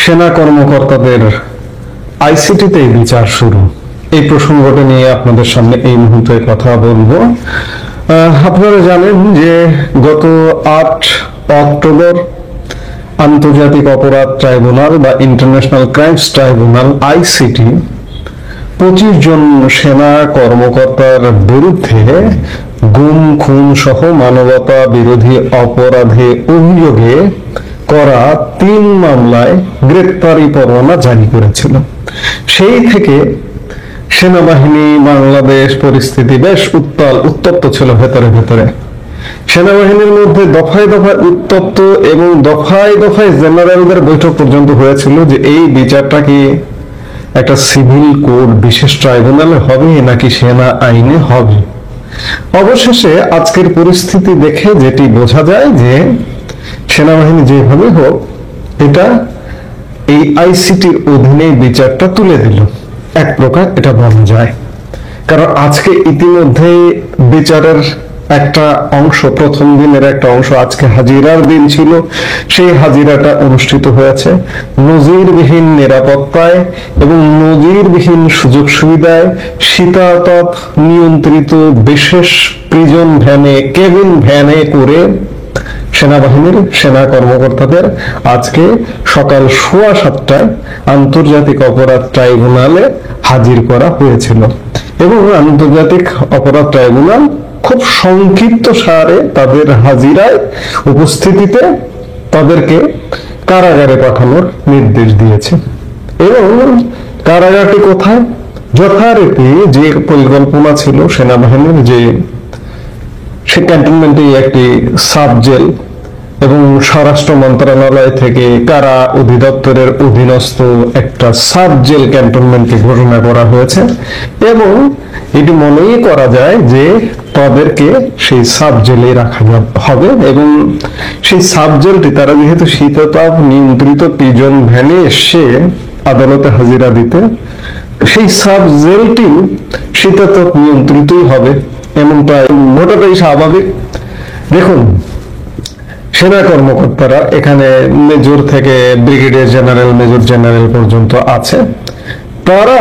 সেনা কর্মকর্তাদের আইসিটিতে বিচার শুরু, এই প্রসঙ্গটা নিয়ে আপনাদের সামনে এই মুহূর্তে কথা বলবো। আপনারা জানেন যে গত 8 অক্টোবর আন্তর্জাতিক অপরাধ ট্রাইব্যুনাল বা ইন্টারন্যাশনাল ক্রাইমস ট্রাইব্যুনাল আইসিটি 25 জন সেনা কর্মকর্তার বিরুদ্ধে গুম খুন সহ মানবতা বিরোধী অপরাধে অভিযোগে করা 3 মামলায় গ্রেপ্তারি পরোয়ানা জারি করেছিল। সেই থেকে সেনাবাহিনী বাংলাদেশ পরিস্থিতি বেশ উত্তপ্ত ছিল ভেতরে ভেতরে। সেনাবাহিনীর মধ্যে দফায় দফায় উত্তপ্ত এবং দফায় দফায় জেনারেলদের বৈঠক পর্যন্ত হয়েছিল যে এই বিচারটা কি একটা সিভিল কোড বিশেষ ট্রাইব্যুনালে হবে নাকি সেনা আইনে হবে। অবশেষে আজকের পরিস্থিতি দেখে যেটি বোঝা যায় যে সেনাবাহিনী যেভাবে হোক এটা এই আইসিটির অধীনে বিচারটা তুলে দিল, এক প্রকার এটা বলা যায়। কারণ আজকে ইতিমধ্যে বিচারের একটা অংশ, প্রথম দিনের একটা অংশ, আজকে হাজিরার দিন ছিল, সেই হাজিরাটা অনুষ্ঠিত হয়েছে নজিরবিহীন নিরাপত্তায় এবং নজিরবিহীন সুযোগ সুবিধায় শীতাতপ নিয়ন্ত্রিত বিশেষ প্রিজন ভ্যানে, কেবিন ভ্যানে করে সেনাবাহিনীর সেনা কর্মকর্তাদের আজকে সকাল 7:15 আন্তর্জাতিক অপরাধ ট্রাইব্যুনালে হাজির করা হয়েছিল এবং আন্তর্জাতিক অপরাধ ট্রাইব্যুনাল খুব সংক্ষিপ্ত সারে তাদের হাজিরায় উপস্থিতিতে তাদেরকে কারাগারে পাঠানোর নির্দেশ দিয়েছে। এবং কারাগারটি কোথায়? যথারীতি যে পরিকল্পনা ছিল সেনাবাহিনীর, যে সে ক্যান্টনমেন্টে একটি সাব জেল এবং স্বরাষ্ট্র মন্ত্রণালয় থেকে কারা অধিদপ্তরের অধীনস্থ একটা সাব জেল ক্যান্টনমেন্টকে ঘোষণা করা হয়েছে এবং এটি মনেই করা যায় যে তাদেরকে সেই সাব জেলে রাখা হবে এবং সেই সাব জেলটি তারা যেহেতু শীতাতপ নিয়ন্ত্রিত প্রিজন ভ্যানে এসে আদালতে হাজিরা দিতে, সেই সাব জেলটি শীতাতপ নিয়ন্ত্রিতই হবে এমনটা মোটাটাই স্বাভাবিক। দেখুন, সেনা কর্মকর্তারা এখানে মেজর থেকে ব্রিগেডিয়ার জেনারেল, মেজর জেনারেল পর্যন্ত আছে, তারা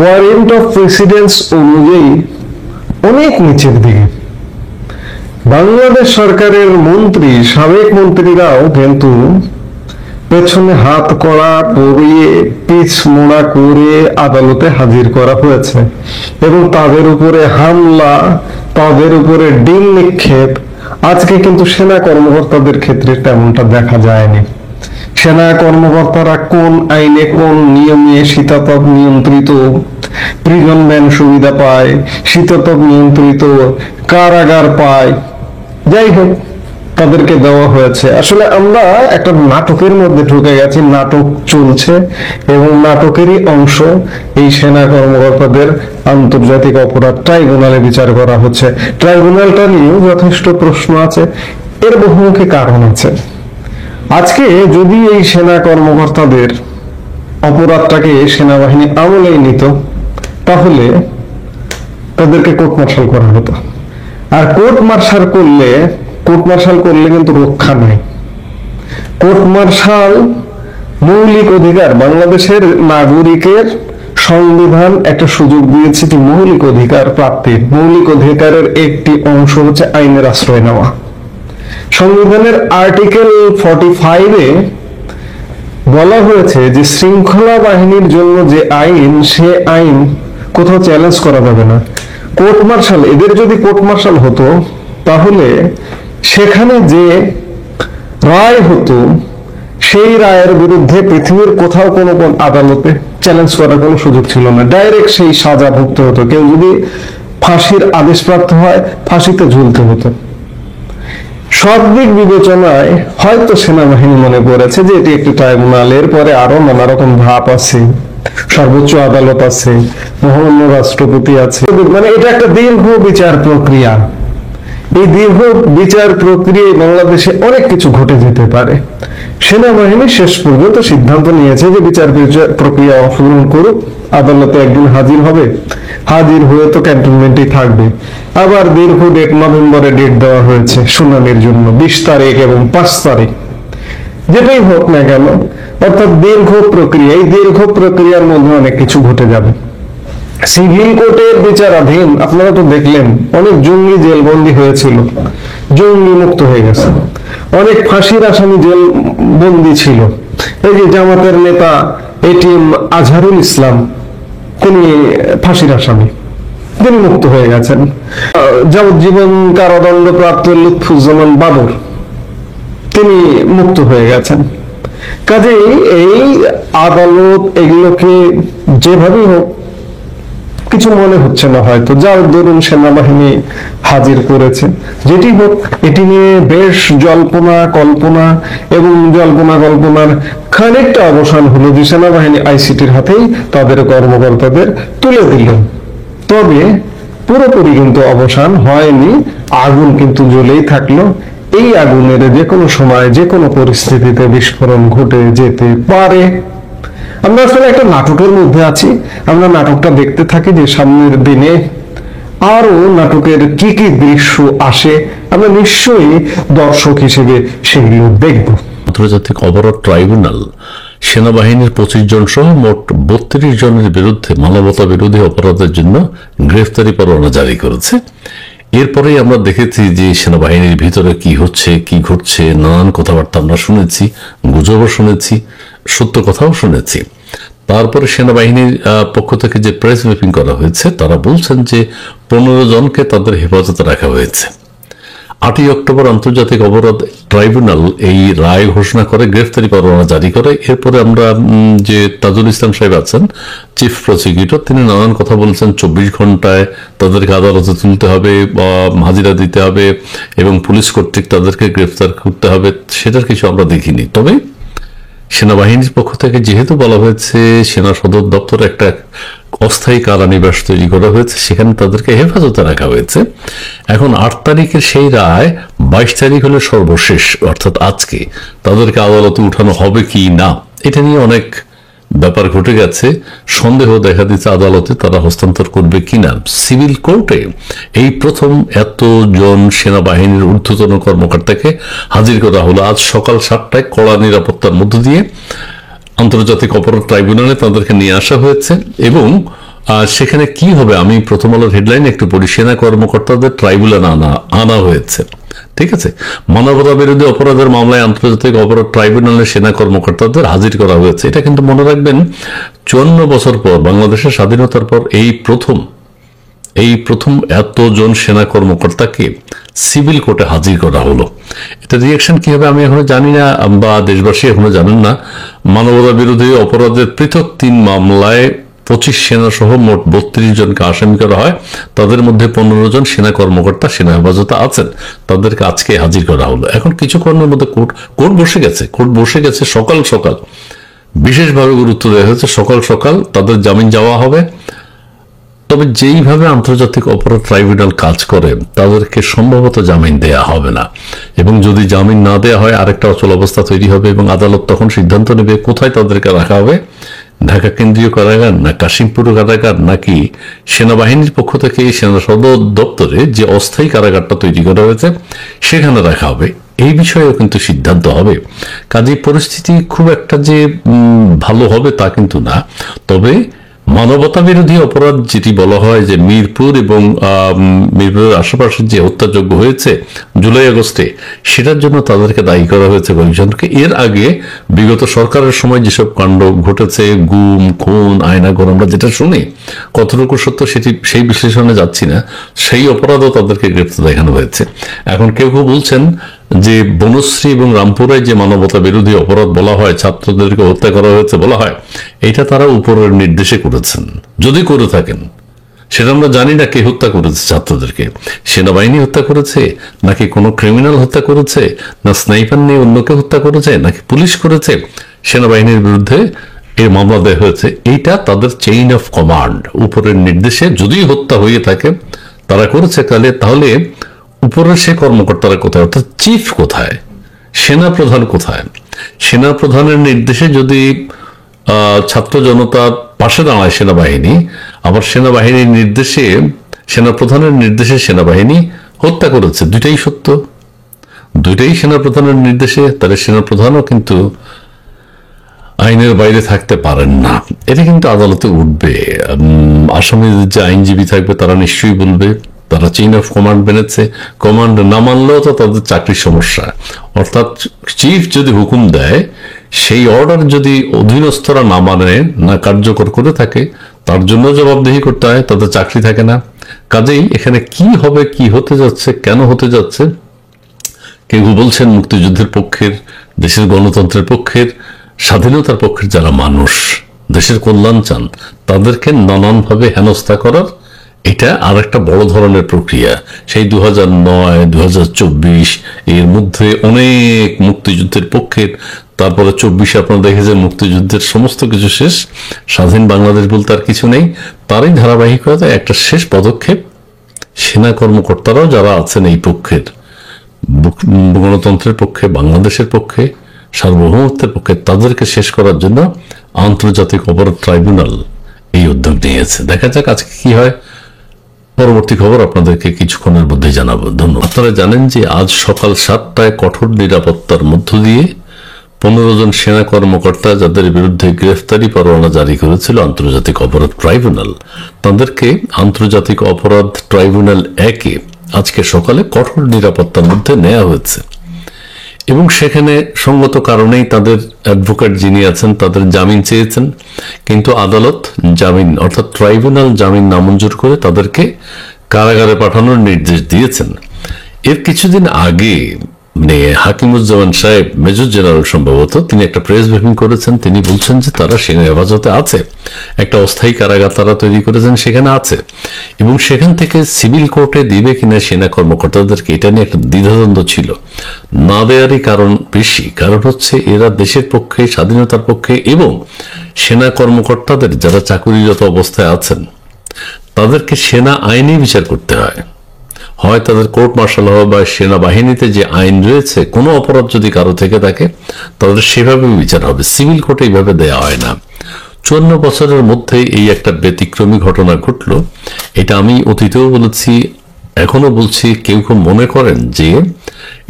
ওয়ারেন্ট অফ প্রেসিডেন্স অনুযায়ী অনেক নিচের দিকে। বাংলাদেশ সরকারের মন্ত্রী, সাবেক মন্ত্রীরাও কিন্তু পেছনে হাত কড়া পরিয়ে পিছ মোড়া করে আদালতে হাজির করা হয়েছে এবং তাদের উপরে হামলা, তাদের উপরে ডিম নিক্ষেপ আজকে কিন্তু সেনা কর্মকর্তাদের ক্ষেত্রে তেমনটা দেখা যায়নি। সেনা কর্মকর্তারা কোন আইনে কোন নিয়মে শীতাতপ নিয়ন্ত্রিত প্রিজন ভ্যান সুবিধা পায়, শীতাতপ নিয়ন্ত্রিত কারাগার পায়, যাই হোক তাদেরকে দেওয়া হয়েছে। আসলে আমরা একটা নাটকের মধ্যে ঢুকে গেছি, নাটক চলছে এবং নাটকেরই অংশ এই সেনা কর্মকর্তাদের আন্তর্জাতিক অপরাধ ট্রাইব্যুনালে বিচার করা হচ্ছে। ট্রাইব্যুনালটা নিয়েও যথেষ্ট প্রশ্ন আছে, এর বহুমুখী কারণ আছে। আজকে যদি এই সেনা কর্মকর্তাদের অপরাধটাকে সেনাবাহিনী আমলেই নিত তাহলে তাদেরকে কোর্ট মার্শাল করা হতো। আর কোর্ট মার্শাল করলে কিন্তু রক্ষা নাই। কোর্ট মার্শাল মৌলিক অধিকার, বাংলাদেশের নাগরিকের সংবিধান একটা সুযোগ দিয়েছে যে মৌলিক অধিকার প্রাপ্তির, মৌলিক অধিকারের একটি অংশ হচ্ছে আইনের আশ্রয় নেওয়া। সংবিধানের আর্টিকেল 45-এ বলা হয়েছে যে শৃঙ্খলা বাহিনীর জন্য যে আইন, সে আইন কোথাও চ্যালেঞ্জ করা যাবে না। কোর্ট মার্শাল, এদের যদি কোর্ট মার্শাল হতো তাহলে সেখানে যে রায় হতো সেই রায়ের বিরুদ্ধে পৃথিবীর কোথাও কোনো আদালতে চ্যালেঞ্জ করার কোনো সুযোগ ছিল না, ডাইরেক্ট সেই সাজা ভুগতে হতো। কেউ যদি ফাঁসির আদেশপ্রাপ্ত হয় ফাঁসিতে ঝুলতে হতো। সব দিক বিবেচনায় হয়তো সেনাবাহিনী মনে করেছে যে এটি একটি ট্রাইব্যুনাল, এর পরে আরো নানা রকম ধাপ আছে, সর্বোচ্চ আদালত আছে, মহামান্য রাষ্ট্রপতি আছে, মানে এটা একটা দীর্ঘ বিচার প্রক্রিয়া। এই দীর্ঘ বিচার প্রক্রিয়ায় বাংলাদেশে অনেক কিছু ঘটে যেতে পারে। সেনাবাহিনী শেষ পর্যন্ত সিদ্ধান্ত নিয়েছে যে বিচার প্রক্রিয়া অংশগ্রহণ করুক, আদালতে একদিন হাজির হবে, হাজির হয়ে তো ক্যান্টনমেন্টেই থাকবে। আবার দীর্ঘ ডেট, নভেম্বরে ডেট দেওয়া হয়েছে শুনানির জন্য, 20 তারিখ এবং 5 তারিখ। যেটাই হোক না কেন, অর্থাৎ দীর্ঘ প্রক্রিয়া, এই দীর্ঘ প্রক্রিয়ার মধ্যে অনেক কিছু ঘটে যাবে। সিভিল কোর্টের বিচারাধীন আপনারা তো দেখলেন, অনেক জঙ্গি জেলবন্দি হয়েছিল, জঙ্গি মুক্ত হয়ে গেছে। অনেক ফাঁসির আসামি জেল বন্দি ছিল। এই যে জামাতের নেতা এটিএম আজহারুল ইসলাম, তিনি ফাঁসির আসামি, তিনি মুক্ত হয়ে গেছেন। যাবজ্জীবন কারাদণ্ড প্রাপ্ত লুৎফুজ্জামান বাবর, তিনি মুক্ত হয়ে গেছেন। কাজেই এই আদালত এগুলোকে যেভাবেই হোক, কিছু মনে হচ্ছে না হয়তো, যার দরুন সেনাবাহিনী হাজির করেছে, যেটি হোক, এটি নিয়ে বেশ জল্পনা কল্পনা এবং জল্পনা কল্পনার খানিকটা অবসান হলো যে সেনাবাহিনী আইসিটির হাতেই তাদের কর্মকর্তাদের তুলে দিল। তবে পুরোপুরি কিন্তু অবসান হয়নি, আগুন কিন্তু জ্বলেই থাকলো। এই আগুনের যে কোনো সময় যে কোনো পরিস্থিতিতে বিস্ফোরণ ঘটে যেতে পারে। আমরা আসলে একটা নাটকের মধ্যে আছি, আমরা নাটকটা দেখতে থাকি যে সামনের দিনে আরো নাটকের কি কি দৃশ্য আসে, আমরা নিশ্চয়ই দর্শক হিসেবে সেগুলো দেখব। আন্তর্জাতিক অপরাধ ট্রাইব্যুনাল সেনাবাহিনীর 25 জন সহ মোট 32 জনের বিরুদ্ধে মানবতা বিরোধী অপরাধের জন্য গ্রেফতারি পরোয়ানা জারি করেছে। এরপরেই আমরা দেখেছি যে সেনাবাহিনীর ভিতরে কি হচ্ছে, কি ঘটছে, নানান কথাবার্তা আমরা শুনেছি, গুজবও শুনেছি, সত্য কথাও শুনেছি। তারপরে সেনাবাহিনীর পক্ষ থেকে যে প্রেস ব্রিফিং করা হয়েছে, তারা বলছেন যে 15 জনকে তাদের হেফাজতে রাখা হয়েছে। 8ই অক্টোবর আন্তর্জাতিক অপরাধ ট্রাইব্যুনাল এই রায় ঘোষণা করে, গ্রেফতারি পরোয়ানা জারি করে। এরপরে আমরা যে তাজুল ইসলাম সাহেব আছেন, চিফ প্রসিকিউটর, তিনি নানান কথা বলছেন। 24 ঘন্টায় তাদেরকে আদালতে তুলতে হবে, হাজিরা দিতে হবে এবং পুলিশ কর্তৃক তাদেরকে গ্রেফতার করতে হবে, সেটার কিছু আমরা দেখিনি। তবে সেনাবাহিনীর পক্ষ থেকে যেহেতু বলা হয়েছে সেনা সদর দপ্তরে একটা অস্থায়ী কারানিবাস তৈরি করা হয়েছে, সেখানে তাদেরকে হেফাজতে রাখা হয়েছে। এখন 8 তারিখের সেই রায় 22 তারিখ হলে সর্বশেষ, অর্থাৎ আজকে তাদেরকে আদালতে উঠানো হবে কি না, এটা নিয়ে অনেক ব্যাপার ঘটে গেছে। সন্দেহ দেখা দিচ্ছে আদালতে তারা হস্তান্তর করবে কিনা। সিভিল কোর্টে এই প্রথম এতজন সেনাবাহিনীর ঊর্ধ্বতন কর্মকর্তাকে হাজির করা হলো। আজ সকাল 7টায় কড়া নিরাপত্তার মধ্য দিয়ে আন্তর্জাতিক অপরাধ ট্রাইব্যুনালে তাদেরকে নিয়ে আসা হয়েছে। এবং সেখানে কি হবে, আমি প্রথম আলোর হেডলাইন একটু পড়ি। সেনা কর্মকর্তাদের ট্রাইব্যুনালে আনা হয়েছে, ঠিক আছে। মানবতা বিরোধী অপরাধের মামলায় আন্তর্জাতিক অপরাধ ট্রাইব্যুনালে সেনা কর্মকর্তাদের হাজির করা হয়েছে। এটা কিন্তু মনে রাখবেন, 54 বছর পর, বাংলাদেশের স্বাধীনতার পর এই প্রথম এতজন সেনা কর্মকর্তাকে সিভিল কোর্টে হাজির করা হলো। এটা রিয়াকশন কি হবে আমি এখনো জানি না, বা দেশবাসী এখনো জানেন না। মানবতা বিরোধী অপরাধের পৃথক 3 মামলায় 25 সেনা সহ মোট 32 জনকে আসামি করা হয়। তাদের মধ্যে 15 জন সেনা কর্মকর্তা সেনা হেফাজতে আছেন, তাদেরকে আজকে হাজির করা হলো। এখন কিছুক্ষণের মধ্যে কোর্ট বসে গেছে সকাল সকাল, বিশেষভাবে গুরুত্ব দেওয়া হয়েছে। সকাল সকাল তাদের জামিন যাওয়া হবে। তবে যেইভাবে আন্তর্জাতিক অপরাধ ট্রাইব্যুনাল কাজ করে, তাদেরকে সম্ভবত জামিন দেয়া হবে না, এবং যদি জামিন না দেয়া হয় আরেকটা অচল অবস্থা তৈরি হবে এবং আদালত তখন সিদ্ধান্ত নেবে কোথায় তাদেরকে রাখা হবে, ঢাকা কেন্দ্রীয় কারাগার না কাশিমপুর কারাগার, নাকি সেনাবাহিনীর পক্ষ থেকে সেনা সদর দপ্তরে যে অস্থায়ী কারাগারটা তৈরি করা হয়েছে সেখানে রাখা হবে। এই বিষয়েও কিন্তু সিদ্ধান্ত হবে। কাজেই পরিস্থিতি খুব একটা যে ভালো হবে তা কিন্তু না। তবে মানবতা বিরোধী অপরাধ যেটি বলা হয়, যে মিরপুর এবং মিরপুরের আশেপাশে যে হত্যাযজ্ঞ হয়েছে জুলাই আগস্টে, সেটার জন্য তাদেরকে দায়ী করা হয়েছে কয়েকজনকে। এর আগে বিগত সরকারের সময় যেসব কাণ্ড ঘটেছে, গুম, খুন, আয়নাঘর, আমরা যেটা শুনি, কতটুকু সত্য সেই বিশ্লেষণে যাচ্ছি না, সেই অপরাধও তাদেরকে গ্রেপ্তার দেখানো হয়েছে। এখন কেউ কেউ বলছেন যে বনশ্রী এবং রামপুরায় যে মানবতা বিরোধী অপরাধ বলা হয়, ছাত্রদেরকে হত্যা করা হয়েছে বলা হয়, এটা তারা উপরের নির্দেশে করেছেন। যদি করে থাকেন, সেটা আমরা জানি না কে হত্যা করেছে ছাত্রদেরকে। সেনাবাহিনী হত্যা করেছে, নাকি কোনো ক্রিমিনাল হত্যা করেছে, না স্নাইপার নিয়ে অন্যকে হত্যা করেছে, নাকি পুলিশ করেছে, সেনাবাহিনীর বিরুদ্ধে এই মামলা দেওয়া হয়েছে। এইটা তাদের চেইন অফ কমান্ড, উপরের নির্দেশে যদি হত্যা হয়ে থাকে, তারা করেছে, তাহলে উপরের সে কর্মকর্তারা কোথায়, অর্থাৎ চিফ কোথায়, সেনা প্রধান কোথায়? সেনা প্রধানের নির্দেশে যদি ছাত্র জনতার পাশে দাঁড়ায় সেনাবাহিনী, আবার সেনাবাহিনীর নির্দেশে, সেনা প্রধানের নির্দেশে সেনাবাহিনী হত্যা করেছে, দুইটাই সত্য। দুইটাই সেনাপ্রধানের নির্দেশে, তাহলে সেনাপ্রধানও কিন্তু আইনের বাইরে থাকতে পারেন না। এটা কিন্তু আদালতে উঠবে। আসামিদের যে আইনজীবী থাকবে তারা নিশ্চয়ই বলবে তারা চেইন অফ কমান্ড মেনেছে, কমান্ড না মানলেও তো তাদের চাকরির সমস্যা। অর্থাৎ চিফ যদি হুকুম দেয়, সেই অর্ডার যদি অধীনস্থরা না মানে, না কার্যকর করে থাকে, তার জন্য জবাবদিহি করতে হয়, তাদের চাকরি থাকে না। কাজেই এখানে কি হবে, কি হতে যাচ্ছে, কেন হতে যাচ্ছে, কেউ বলছেন মুক্তিযুদ্ধের পক্ষের, দেশের গণতন্ত্রের পক্ষের, স্বাধীনতার পক্ষের যারা মানুষ দেশের কল্যাণ চান, তাদেরকে নানানভাবে হেনস্থা করার এটা আর একটা বড় ধরনের প্রক্রিয়া। সেই 2009, 2024 এর মধ্যে অনেক মুক্তিযুদ্ধের পক্ষের, তারপরে 24 আপনারা দেখেছেন মুক্তিযুদ্ধের সমস্ত কিছু শেষ, স্বাধীন বাংলাদেশ বলতে আর কিছু নেই। তারই ধারাবাহিকতায় একটা শেষ পদক্ষেপ সেনা কর্মকর্তারাও যারা আছেন এই পক্ষের, গণতন্ত্রের পক্ষে, বাংলাদেশের পক্ষে, সার্বভৌমত্বের পক্ষে, তাদেরকে শেষ করার জন্য আন্তর্জাতিক অপরাধ ট্রাইব্যুনাল এই উদ্যোগ নিয়েছে। দেখা যাক আজকে কি হয়। পরবর্তী খবর আপনাদেরকে কিছুক্ষণের মধ্যে জানাবো। ধন্যবাদ। আপনারা জানেন যে আজ সকাল 7টায় কঠোর নিরাপত্তার মধ্য দিয়ে 15 জন সেনা কর্মকর্তা যাদের বিরুদ্ধে গ্রেফতারি পরোয়ানা জারি করেছিল আন্তর্জাতিক অপরাধ ট্রাইব্যুনাল, তাদেরকে আন্তর্জাতিক অপরাধ ট্রাইব্যুনাল 1-এ আজকে সকালে কঠোর নিরাপত্তার মধ্যে নেওয়া হয়েছে এবং সেখানে সঙ্গত কারণেই তাদের অ্যাডভোকেট যিনি আছেন তাদের জামিন চেয়েছেন, কিন্তু আদালত জামিন অর্থাৎ ট্রাইব্যুনাল জামিন নামঞ্জুর করে তাদেরকে কারাগারে পাঠানোর নির্দেশ দিয়েছেন। এর কিছুদিন আগে হাকিমুজ্জামান সাহেব, মেজর জেনারেল সম্ভবত, তিনি একটা প্রেস ব্রিফিং করেছেন। তিনি বলছেন যে তারা সেনা হেফাজতে আছে, একটা অস্থায়ী কারাগার তারা তৈরি করেছেন, সেখানে আছে, এবং সেখান থেকে সিভিল কোর্টে দিবে কিনা সেনা কর্মকর্তাদেরকে, এটা নিয়ে একটা দ্বিধাদ্বন্দ্ব ছিল। না দেওয়ারই কারণ বেশি, কারণ হচ্ছে এরা দেশের পক্ষে, স্বাধীনতার পক্ষে, এবং সেনা কর্মকর্তাদের যারা চাকুরিরত অবস্থায় আছেন তাদেরকে সেনা আইনে বিচার করতে হয়। হয় তাদের কোর্ট মার্শাল হবে বা সেনাবাহিনীতে যে আইন রয়েছে, কোনো অপরাধ যদি কারো থেকে থাকে তাদের সেভাবে বিচার হবে, সিভিল কোর্টে এইভাবে দেওয়া হয় না। 54 বছরের মধ্যে এই একটা ব্যতিক্রমী ঘটনা ঘটলো। এটা আমি অতীতেও বলেছি, এখনো বলছি। কেউ কেউ মনে করেন যে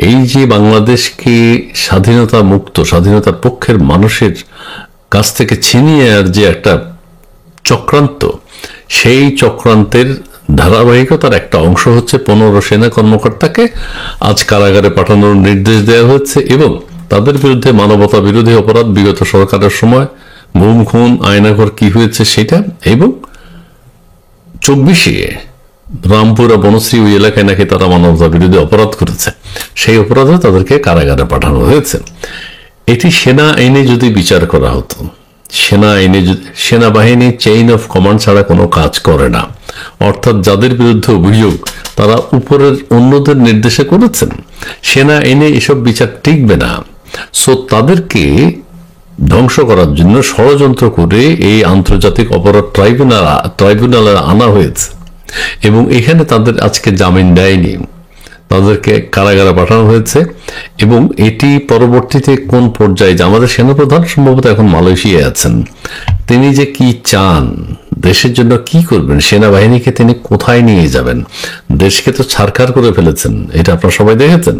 এই যে বাংলাদেশকে স্বাধীনতা মুক্ত, স্বাধীনতার পক্ষের মানুষের কাছ থেকে ছিনিয়ে আর যে একটা চক্রান্ত, সেই চক্রান্তের ধারাবাহিকতার একটা অংশ হচ্ছে 15 সেনা কর্মকর্তাকে আজ কারাগারে পাঠানোর নির্দেশ দেওয়া হচ্ছে এবং তাদের বিরুদ্ধে মানবতা বিরোধী অপরাধ, বিগত সরকারের সময় গুম খুন, আয়নাঘর কি হয়েছে সেটা, এবং 24-এ রামপুরা বনশ্রী ওই এলাকায় নাকি তারা মানবতা বিরোধী অপরাধ করেছে, সেই অপরাধে তাদেরকে কারাগারে পাঠানো হয়েছে। এটি সেনা আইনে যদি বিচার করা হতো, সেনা আইনে, সেনাবাহিনী চেইন অফ কমান্ড ছাড়া কোনো কাজ করে না। অর্থাৎ যাদের বিরুদ্ধে অভিযোগ তারা উপরের অন্যদের নির্দেশে করেছেন, সেনা আইনে এসব বিচার টিকবে না। সো তাদেরকে ধ্বংস করার জন্য ষড়যন্ত্র করে এই আন্তর্জাতিক অপরাধ ট্রাইব্যুনালে আনা হয়েছে এবং এখানে তাদের আজকে জামিন দেয়নি, তাদেরকে কারাগারে পাঠানো হয়েছে। এবং এটি পরবর্তীতে কোন পর্যায়ে, যে আমাদের সেনাপ্রধান সম্ভবত এখন মালয়েশিয়ায় আছেন, তিনি যে কি চান, দেশের জন্য কি করবেন, সেনাবাহিনীকে তিনি কোথায় নিয়ে যাবেন, দেশকে তো ছারখার করে ফেলেছেন, এটা আপনারা সবাই দেখেছেন।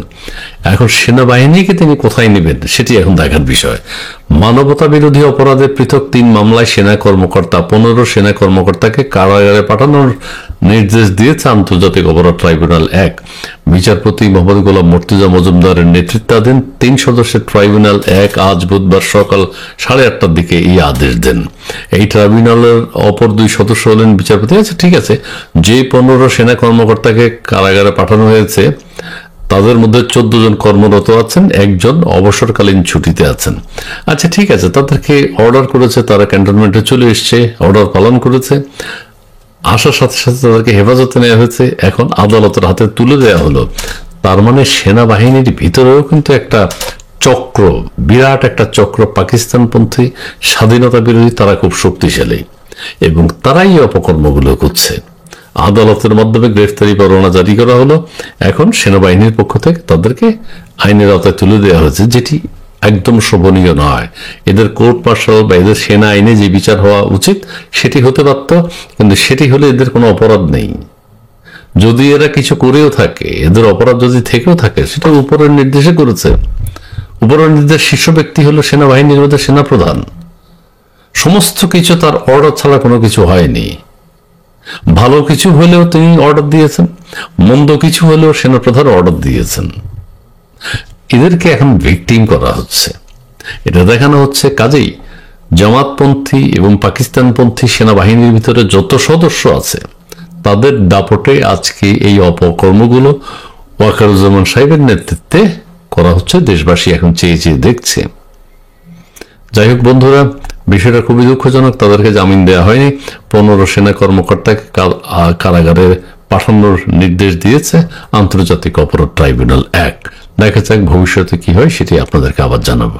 এখন সেনাবাহিনীকে তিনি কোথায় নেবেন সেটি এখন দেখার বিষয়। মানবতা বিরোধী অপরাধে পৃথক 3 মামলায় সেনা কর্মকর্তা, 15 সেনা কর্মকর্তাকে কারাগারে পাঠানোর নির্দেশ দিয়েছে আন্তর্জাতিক অপরাধ ট্রাইব্যুনাল 1। বিচারপতি মোহাম্মদ গোলাম মর্তুজা মজুমদারের নেতৃত্বাধীন 3 সদস্যের ট্রাইব্যুনাল 1 আজ বুধবার সকাল 8:30টার দিকে এই আদেশ দেন। এই ট্রাইব্যুনালের অপর 2 সদস্য হলেন বিচারপতি। আচ্ছা ঠিক আছে, যে 15 সেনা কর্মকর্তাকে কারাগারে পাঠানো হয়েছে তাদের মধ্যে 14 জন কর্মরত আছেন, 1 জন অবসরকালীন ছুটিতে আছেন। আচ্ছা ঠিক আছে, তাদেরকে অর্ডার করেছে, তারা ক্যান্টনমেন্টে চলে এসছে, অর্ডার পালন করেছে, আসার সাথে সাথে তাদেরকে হেফাজতে নেওয়া হয়েছে, এখন আদালতের হাতে তুলে দেওয়া হলো। তার মানে সেনাবাহিনীর ভিতরেও কিন্তু একটা চক্র, বিরাট একটা চক্র, পাকিস্তানপন্থী, স্বাধীনতা বিরোধী, তারা খুব শক্তিশালী এবং তারাই অপকর্মগুলো করছে। আদালতের মাধ্যমে গ্রেফতারি পরোয়ানা জারি করা হলো, এখন সেনাবাহিনীর পক্ষ থেকে তাদেরকে আইনের আওতায় তুলে দেওয়া হয়েছে, যেটি একদম শোভনীয় নয়। এদের কোর্ট মার্শাল বা এদের সেনা আইনে যে বিচার হওয়া উচিত সেটি হতে পারত, কিন্তু সেটি হলে এদের কোনো অপরাধ নেই। যদি এরা কিছু করেও থাকে, এদের অপরাধ যদি থেকেও থাকে, সেটা উপরের নির্দেশে করেছে। উপরের নির্দেশ শীর্ষ ব্যক্তি হলো সেনাবাহিনীর মধ্যে সেনাপ্রধান। সমস্ত কিছু তার অর্ডার ছাড়া কোনো কিছু হয়নি। ভালো কিছু হলেও তিনি অর্ডার দিয়েছেন, মন্দ কিছু হলেও সেনাপ্রধান অর্ডার দিয়েছেন। এদেরকে এখন ভিকটিম করা হচ্ছে, এটা দেখানো হচ্ছে। কাজেই জামাতপন্থী এবং পাকিস্তানপন্থী সেনাবাহিনীর ভিতরে যত সদস্য আছে, তাদের দাপটে আজকে এই অপকর্মগুলো ওয়াকারুজ্জামান সাহেবের নেতৃত্বে করা হচ্ছে। দেশবাসী এখন চেয়ে চেয়ে দেখছে। যাই হোক বন্ধুরা, বিষয়টা খুবই দুঃখজনক। তাদেরকে জামিন দেওয়া হয়নি। 15 সেনা কর্মকর্তাকে কারাগারে পাঠানোর নির্দেশ দিয়েছে আন্তর্জাতিক অপরাধ ট্রাইব্যুনাল 1। দেখা যাক ভবিষ্যতে কি হয়, সেটি আপনাদেরকে আবার জানাবো।